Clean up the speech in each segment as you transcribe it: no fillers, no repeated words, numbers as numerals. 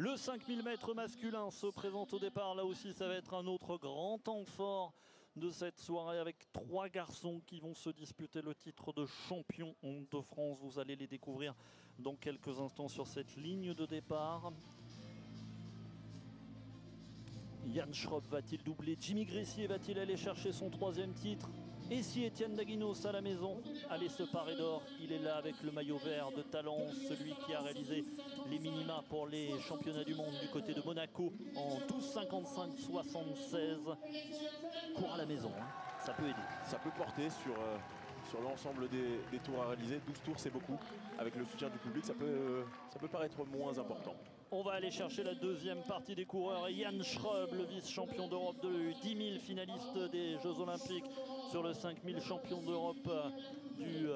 Le 5000 mètres masculin se présente au départ. Là aussi, ça va être un autre grand temps fort de cette soirée avec 3 garçons qui vont se disputer le titre de champion de France. Vous allez les découvrir dans quelques instants sur cette ligne de départ. Yann Schrob va-t-il doubler? Jimmy Gressier va-t-il aller chercher son 3e titre? Et si Étienne Daguinos à la maison allait se parer d'or? Il est là avec le maillot vert de Talence, celui qui a réalisé les minima pour les championnats du monde du côté de Monaco en 12,55,76. Court à la maison, hein. Ça peut aider. Ça peut porter sur l'ensemble des tours à réaliser. 12 tours, c'est beaucoup. Avec le soutien du public, ça peut paraître moins important. On va aller chercher la 2e partie des coureurs. Yann Schrob, le vice-champion d'Europe de 10 000, finaliste des Jeux Olympiques sur le 5000, champion d'Europe du 10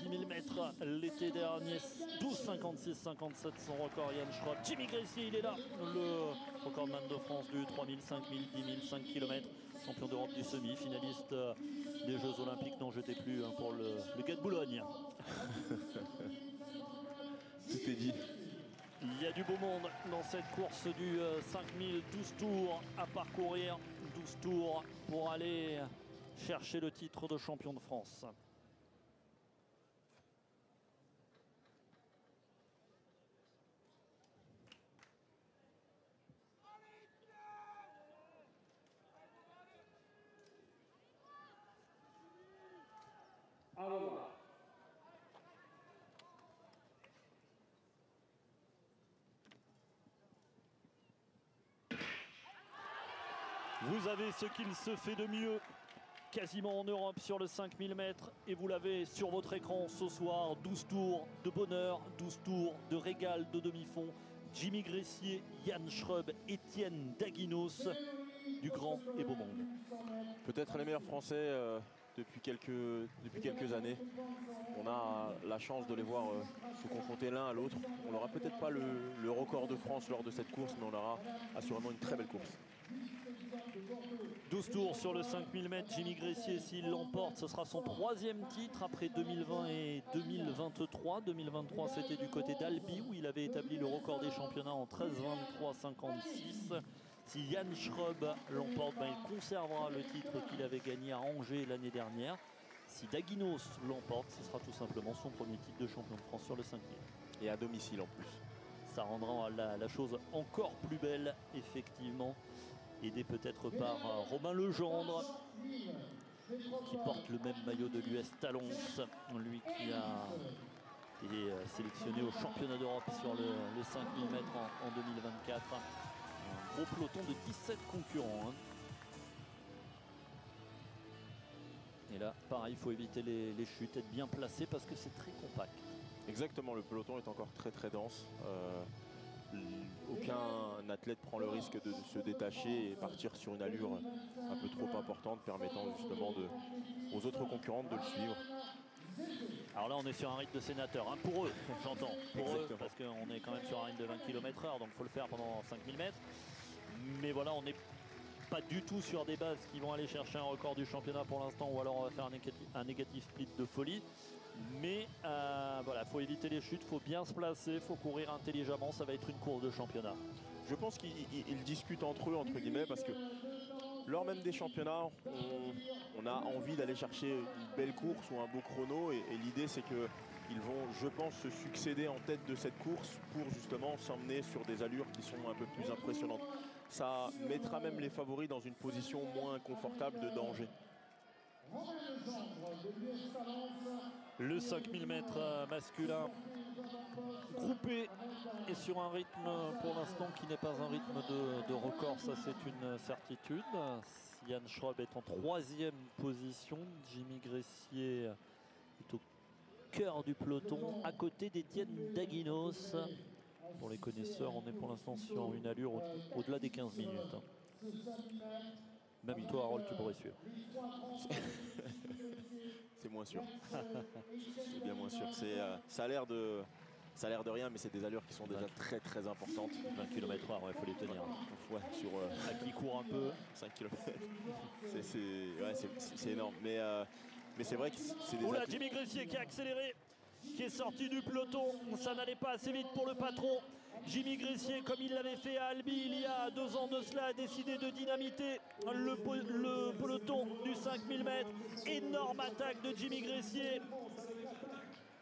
000 mètres l'été dernier. 12,56,57 son record, Yann Schrob. Jimmy Gressier, il est là, le recordman de France du 3000, 5000, 10 000, 5 km. Champion d'Europe du semi, finaliste des Jeux Olympiques. Non, j'étais plus pour le Gay de Boulogne. Tout est dit. Il y a du beau monde dans cette course du 5000, 12 tours à parcourir, 12 tours pour aller chercher le titre de champion de France. Alors, vous avez ce qu'il se fait de mieux quasiment en Europe sur le 5000 mètres et vous l'avez sur votre écran ce soir. 12 tours de bonheur, 12 tours de régal de demi-fond. Jimmy Gressier, Yann Schrob, Étienne Daguinos, du grand et beau monde. Peut-être les meilleurs Français depuis quelques années. On a la chance de les voir se confronter l'un à l'autre. On n'aura peut-être pas le record de France lors de cette course, mais on aura assurément une très belle course. 12 tours sur le 5000 mètres. Jimmy Gressier, s'il l'emporte, ce sera son 3e titre après 2020 et 2023. 2023, c'était du côté d'Albi où il avait établi le record des championnats en 13,23,56. Si Yann Schrob l'emporte, il conservera le titre qu'il avait gagné à Angers l'année dernière. Si Daguinos l'emporte, ce sera tout simplement son premier titre de champion de France sur le 5000. Et à domicile en plus. Ça rendra la chose encore plus belle, effectivement. Aidé peut-être par Romain Legendre, qui porte le même maillot de l'US Talence. Lui qui a été sélectionné au championnat d'Europe sur le 5000 mètres en 2024. Un gros peloton de 17 concurrents. Et là, pareil, il faut éviter les chutes, être bien placé parce que c'est très compact. Exactement, le peloton est encore très très dense. Aucun athlète prend le risque de se détacher et partir sur une allure un peu trop importante, permettant justement aux autres concurrentes de le suivre. Alors là, on est sur un rythme de sénateur, pour eux, j'entends. Pour eux, parce qu'on est quand même sur un rythme de 20 km/h, donc il faut le faire pendant 5000 mètres. Mais voilà, on n'est pas du tout sur des bases qui vont aller chercher un record du championnat pour l'instant, ou alors on va faire un négatif split de folie. Mais voilà, il faut éviter les chutes, il faut bien se placer, il faut courir intelligemment, ça va être une course de championnat. Je pense qu'ils discutent entre eux, entre guillemets, parce que lors même des championnats, on a envie d'aller chercher une belle course ou un beau chrono, et l'idée c'est qu'ils vont, je pense, se succéder en tête de cette course pour justement s'emmener sur des allures qui sont un peu plus impressionnantes. Ça mettra même les favoris dans une position moins confortable de danger. Le 5000 mètres masculin groupé et sur un rythme pour l'instant qui n'est pas un rythme de record, ça c'est une certitude. Yann Schrob est en 3e position, Jimmy Gressier est au cœur du peloton à côté d'Étienne Daguinos. Pour les connaisseurs, on est pour l'instant sur une allure au-delà des 15 minutes. Même toi, Harold, tu pourrais suivre. C'est moins sûr. C'est bien moins sûr. Ça a l'air de rien, mais c'est des allures qui sont déjà très très importantes. 20 km/h, il faut les tenir. Ouais, sur à qui court un peu. 5 km. C'est énorme. Mais c'est vrai que c'est des... Oula, Jimmy Gressier qui a accéléré, qui est sorti du peloton. Ça n'allait pas assez vite pour le patron. Jimmy Gressier, comme il l'avait fait à Albi il y a 2 ans de cela, a décidé de dynamiter le peloton du 5000 mètres. Énorme attaque de Jimmy Gressier.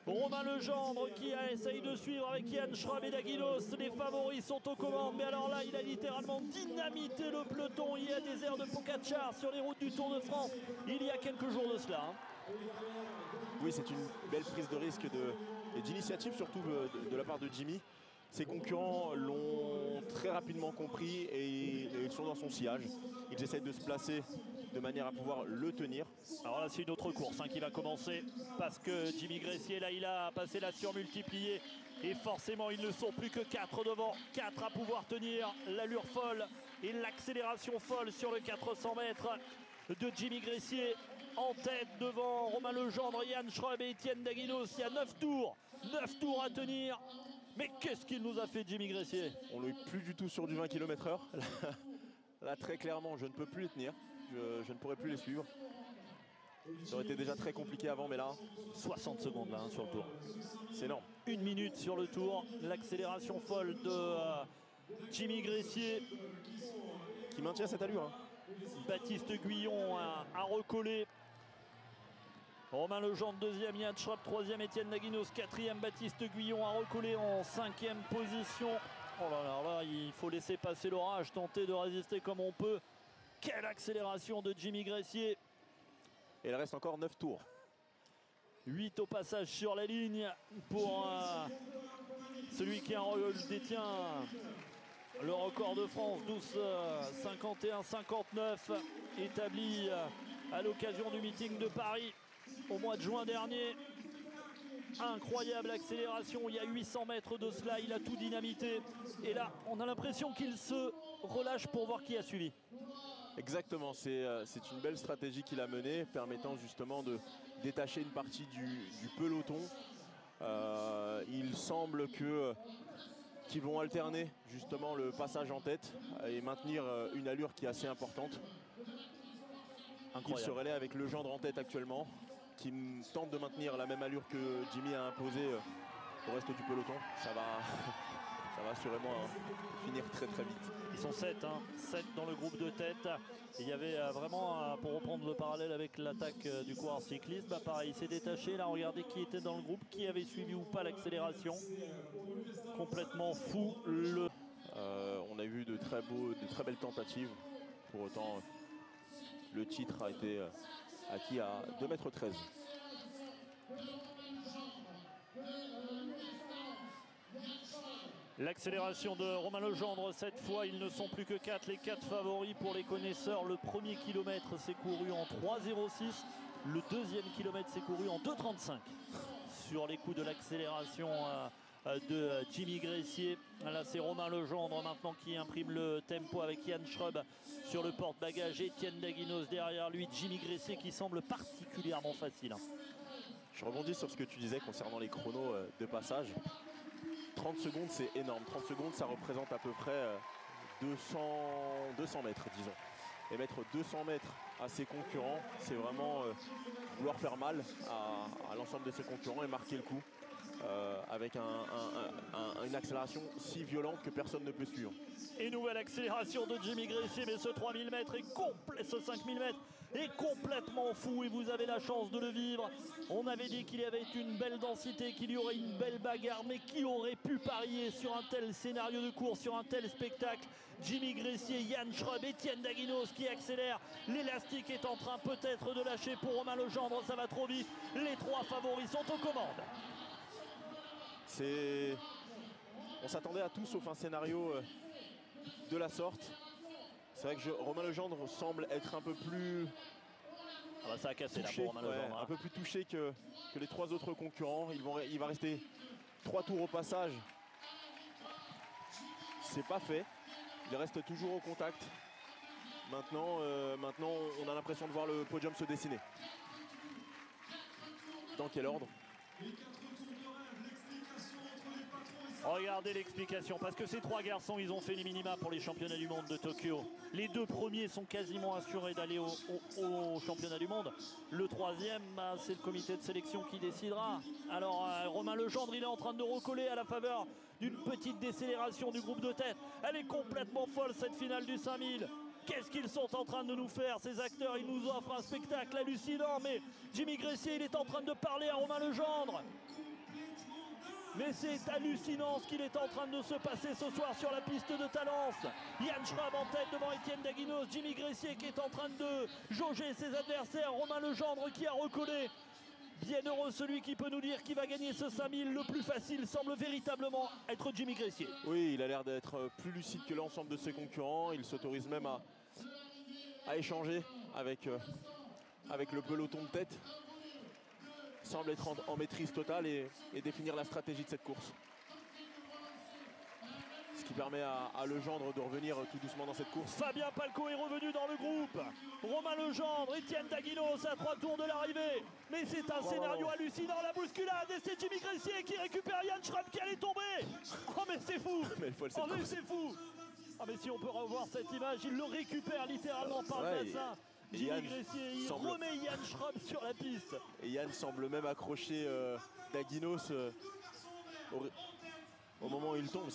Romain Legendre qui essaye de suivre avec Yann Schroeb et Daguilos. Les favoris sont aux commandes, mais alors là, il a littéralement dynamité le peloton. Il y a des airs de Pogačar sur les routes du Tour de France il y a quelques jours de cela. Oui, c'est une belle prise de risque et d'initiative, surtout de la part de Jimmy. Ses concurrents l'ont très rapidement compris et ils sont dans son sillage. Ils essaient de se placer de manière à pouvoir le tenir. Alors là, c'est une autre course qui va commencer parce que Jimmy Gressier, là, il a passé la surmultipliée et forcément, ils ne sont plus que 4 devant. 4 à pouvoir tenir l'allure folle et l'accélération folle sur le 400 mètres de Jimmy Gressier. En tête devant Romain Legendre, Yann Schroeb et Étienne Daguilos. Il y a 9 tours. 9 tours à tenir. Mais qu'est-ce qu'il nous a fait, Jimmy Gressier? On n'est plus du tout sur du 20 km/h. Là, très clairement, je ne peux plus les tenir. Je ne pourrais plus les suivre. Ça aurait été déjà très compliqué avant, mais là... 60 secondes là, sur le tour. C'est énorme. 1 minute sur le tour. L'accélération folle de Jimmy Gressier. Qui maintient cette allure. Baptiste Guyon a recollé. Romain Legendre, 2e, Yann Schroeb, 3e, Étienne Daguinos, 4e, Baptiste Guyon a recollé en 5e position. Oh là là, là, il faut laisser passer l'orage, tenter de résister comme on peut. Quelle accélération de Jimmy Gressier. Et il reste encore 9 tours. 8 au passage sur la ligne pour celui qui détient le record de France, 12:51-59, établi à l'occasion du meeting de Paris au mois de juin dernier. Incroyable accélération, il y a 800 mètres de cela, il a tout dynamité. Et là, on a l'impression qu'il se relâche pour voir qui a suivi. Exactement, c'est une belle stratégie qu'il a menée, permettant justement de détacher une partie du peloton. Il semble qu'ils vont alterner justement le passage en tête et maintenir une allure qui est assez importante. Il se relaie avec Legendre en tête actuellement, qui tente de maintenir la même allure que Jimmy a imposé au reste du peloton. Ça va assurément finir très très vite. Ils sont 7, 7 dans le groupe de tête. Et il y avait vraiment, pour reprendre le parallèle avec l'attaque du coureur cycliste, pareil, il s'est détaché. Là, regardez qui était dans le groupe, qui avait suivi ou pas l'accélération. Complètement fou. On a vu de très belles tentatives. Pour autant, le titre a été acquis à 2,13 m. L'accélération de Romain Legendre, cette fois, ils ne sont plus que 4, les 4 favoris pour les connaisseurs. Le premier kilomètre s'est couru en 3,06. Le deuxième kilomètre s'est couru en 2,35. Sur les coups de l'accélération de Jimmy Gressier. Là, c'est Romain Legendre maintenant qui imprime le tempo avec Yann Schroeb sur le porte-bagages. Étienne Daguinos derrière lui. Jimmy Gressier qui semble particulièrement facile. Je rebondis sur ce que tu disais concernant les chronos de passage. 30 secondes, c'est énorme. 30 secondes, ça représente à peu près 200 mètres, disons. Et mettre 200 mètres à ses concurrents, c'est vraiment vouloir faire mal à l'ensemble de ses concurrents et marquer le coup avec une accélération si violente que personne ne peut suivre. Et nouvelle accélération de Jimmy Gressier, mais ce 3000 mètres est complet, ce 5000 mètres est complètement fou et vous avez la chance de le vivre. On avait dit qu'il y avait une belle densité, qu'il y aurait une belle bagarre, mais qui aurait pu parier sur un tel scénario de course, sur un tel spectacle? Jimmy Gressier, Yann Schroeb, Étienne Daguinos qui accélère. L'élastique est en train peut-être de lâcher pour Romain Legendre, ça va trop vite. Les 3 favoris sont aux commandes. On s'attendait à tout sauf un scénario de la sorte. C'est vrai que Romain Legendre semble être un peu plus... Ah bah ça a cassé touché, là pour Romain Legendre. Un peu plus touché que les 3 autres concurrents. Il va rester 3 tours au passage. C'est pas fait. Il reste toujours au contact. Maintenant, on a l'impression de voir le podium se dessiner. Dans quel ordre? Regardez l'explication, parce que ces trois garçons, ils ont fait les minima pour les championnats du monde de Tokyo. Les deux premiers sont quasiment assurés d'aller au championnat du monde. Le troisième, bah, c'est le comité de sélection qui décidera. Alors Romain Legendre, il est en train de recoller à la faveur d'une petite décélération du groupe de tête. Elle est complètement folle cette finale du 5000. Qu'est-ce qu'ils sont en train de nous faire, ces acteurs? Ils nous offrent un spectacle hallucinant, mais Jimmy Gressier, il est en train de parler à Romain Legendre. Mais c'est hallucinant ce qu'il est en train de se passer ce soir sur la piste de Talence. Yann Schramm en tête devant Étienne Daguinos, Jimmy Gressier qui est en train de jauger ses adversaires, Romain Legendre qui a recollé. Bienheureux celui qui peut nous dire qui va gagner ce 5000. Le plus facile semble véritablement être Jimmy Gressier. Oui, il a l'air d'être plus lucide que l'ensemble de ses concurrents. Il s'autorise même à échanger avec le peloton de tête. Il semble être en maîtrise totale et définir la stratégie de cette course. Ce qui permet à Legendre de revenir tout doucement dans cette course. Fabien Palko est revenu dans le groupe. Romain Legendre, Étienne Daguinos à 3 tours de l'arrivée. Mais c'est un scénario hallucinant, la bousculade. Et c'est Jimmy Gressier qui récupère Yann Schramm qui allait tomber. Oh mais c'est fou. Mais c'est fou. Ah mais si on peut revoir cette image, il le récupère littéralement par le bassin. Jimmy Gressier, il remet Yann Schramm sur la piste. Et Yann semble même accrocher Daguinos au moment où il tombe.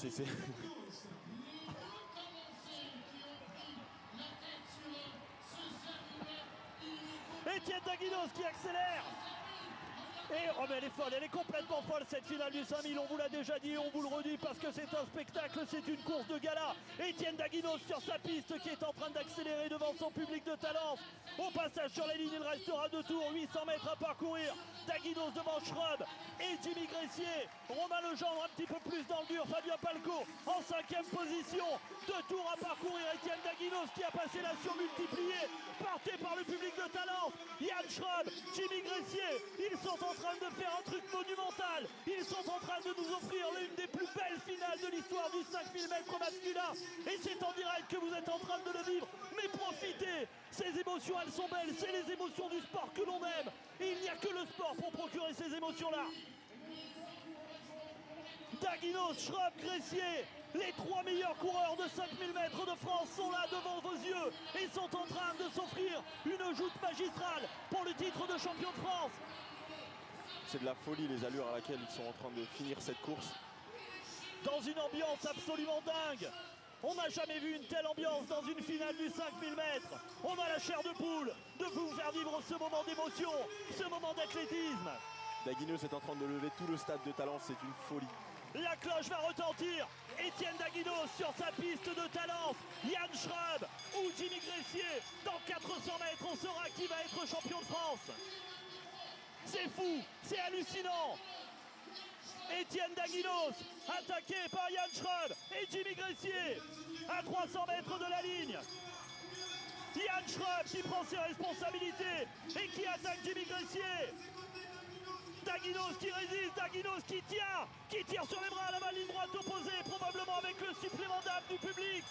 Étienne Daguinos qui accélère. Et oh mais elle est folle, elle est complètement folle cette finale du 5000, on vous l'a déjà dit, on vous le redit parce que c'est un spectacle, c'est une course de gala. Étienne Daguinos sur sa piste qui est en train d'accélérer devant son public de Talence. Au passage sur la ligne, il restera 2 tours, 800 mètres à parcourir. Daguinos devant Schramm et Jimmy Gressier. Romain Legendre un petit peu plus dans le dur, Fabien Palko en 5e position. 2 tours à parcourir, Étienne Daguinos qui a passé la surmultipliée, porté par le public de Talence. Yann Schramm, Jimmy Gressier, ils sont en train de faire un truc monumental. Ils sont en train de nous offrir l'une des plus belles finales de l'histoire du 5000 mètres masculin. Et c'est en direct que vous êtes en train de le vivre. Mais profitez, ces émotions elles sont belles, c'est les émotions du sport que l'on aime. Et il n'y a que le sport pour procurer ces émotions-là. Daguinos, Schramm, Gressier, les 3 meilleurs coureurs de 5000 mètres de France sont là devant vos yeux et sont en train de s'offrir une joute magistrale pour le titre de champion de France. C'est de la folie les allures à laquelle ils sont en train de finir cette course. Dans une ambiance absolument dingue. On n'a jamais vu une telle ambiance dans une finale du 5000 mètres. On a la chair de poule de vous faire vivre ce moment d'émotion, ce moment d'athlétisme. Daguinos est en train de lever tout le stade de Talence, c'est une folie. La cloche va retentir. Étienne Daguinos sur sa piste de Talence. Yann Schramm ou Jimmy Gressier. Dans 400 mètres, on saura qui va être champion de France. C'est fou, c'est hallucinant. Étienne Daguinos, attaqué par Yann Schramm et Jimmy Gressier à 300 mètres de la ligne. Yann Schramm qui prend ses responsabilités et qui attaque Jimmy Gressier. Daguinos qui résiste, Daguinos qui tire sur les bras à la ligne droite opposée, probablement avec le supplément d'âme du public.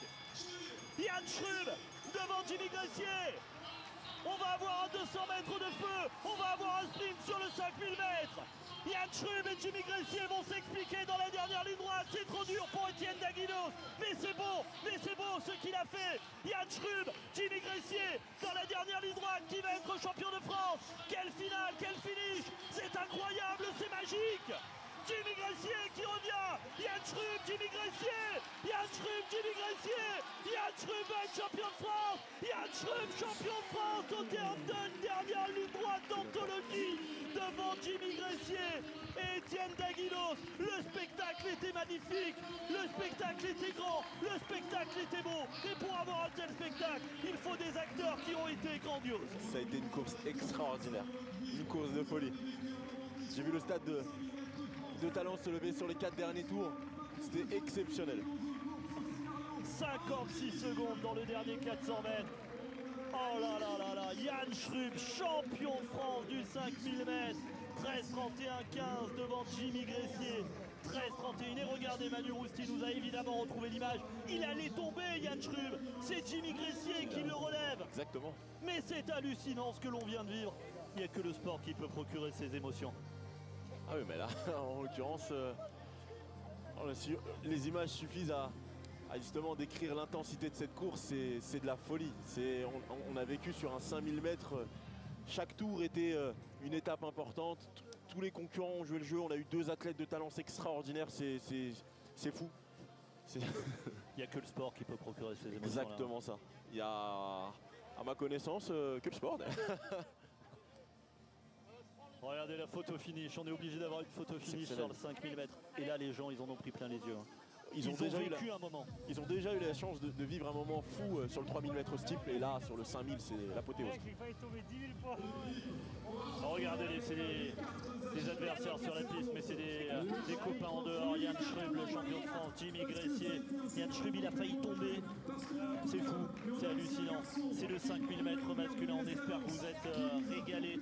Yann Schramm devant Jimmy Gressier. On va avoir un 200 mètres de feu, on va avoir un sprint sur le 5000 mètres. Yann Schramm et Jimmy Gressier vont s'expliquer dans la dernière ligne droite. C'est trop dur pour Étienne Daguinos, mais c'est beau ce qu'il a fait. Yann Schramm, Jimmy Gressier dans la dernière ligne droite qui va être champion de France. Quelle finale, quel finish, c'est incroyable, c'est magique. Jimmy Gressier qui revient. Yann Schramm, Jimmy Gressier. Yann Schramm, Jimmy Gressier. Yann Schramm va être champion de France. Yann Schramm, champion de France au terme d'une dernière ligne droite d'anthologie devant Jimmy Gressier et Étienne Daguinos. Le spectacle était magnifique. Le spectacle était grand. Le spectacle était beau. Et pour avoir un tel spectacle, il faut des acteurs qui ont été grandioses. Ça a été une course extraordinaire. Une course de folie. J'ai vu le stade de Talence se lever sur les 4 derniers tours. C'était exceptionnel. 56 secondes dans le dernier 400 mètres. Oh là là là là, Yann Schramm, champion de France du 5000 mètres. 13-31-15 devant Jimmy Gressier. 13-31 et regardez, Manu Rousti nous a évidemment retrouvé l'image. Il allait tomber Yann Schramm. C'est Jimmy Gressier qui le relève. Exactement. Mais c'est hallucinant ce que l'on vient de vivre. Il n'y a que le sport qui peut procurer ces émotions. Ah oui, mais là, en l'occurrence, Les images suffisent à justement décrire l'intensité de cette course. C'est de la folie. On a vécu sur un 5000 mètres. Chaque tour était une étape importante. Tous les concurrents ont joué le jeu. On a eu 2 athlètes de talent extraordinaires. C'est fou. Il n'y a que le sport qui peut procurer ces émotions. Exactement ça. Il y a, à ma connaissance, que le sport. Regardez la photo finish. On est obligé d'avoir une photo finish sur le 5000 mètres. Et là, les gens, ils en ont pris plein les yeux. Ils ont déjà vécu un moment. Ils ont déjà eu la chance de vivre un moment fou sur le 3000 mètres steeple. Et là, sur le 5000, c'est l'apothéose. Regardez, c'est les adversaires sur la piste, mais c'est des copains en dehors. Yann Schrub, le champion de France, Jimmy Gressier. Yann Schrub, il a failli tomber. C'est fou, c'est hallucinant. C'est le 5000 mètres masculin. On espère que vous êtes régalés.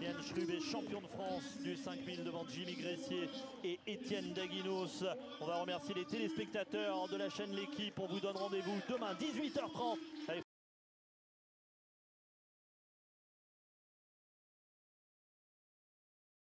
Yann Schrub est champion de France du 5000 devant Jimmy Gressier et Étienne Daguinos. On va remercier les téléspectateurs de la chaîne L'équipe. On vous donne rendez-vous demain 18h30 avec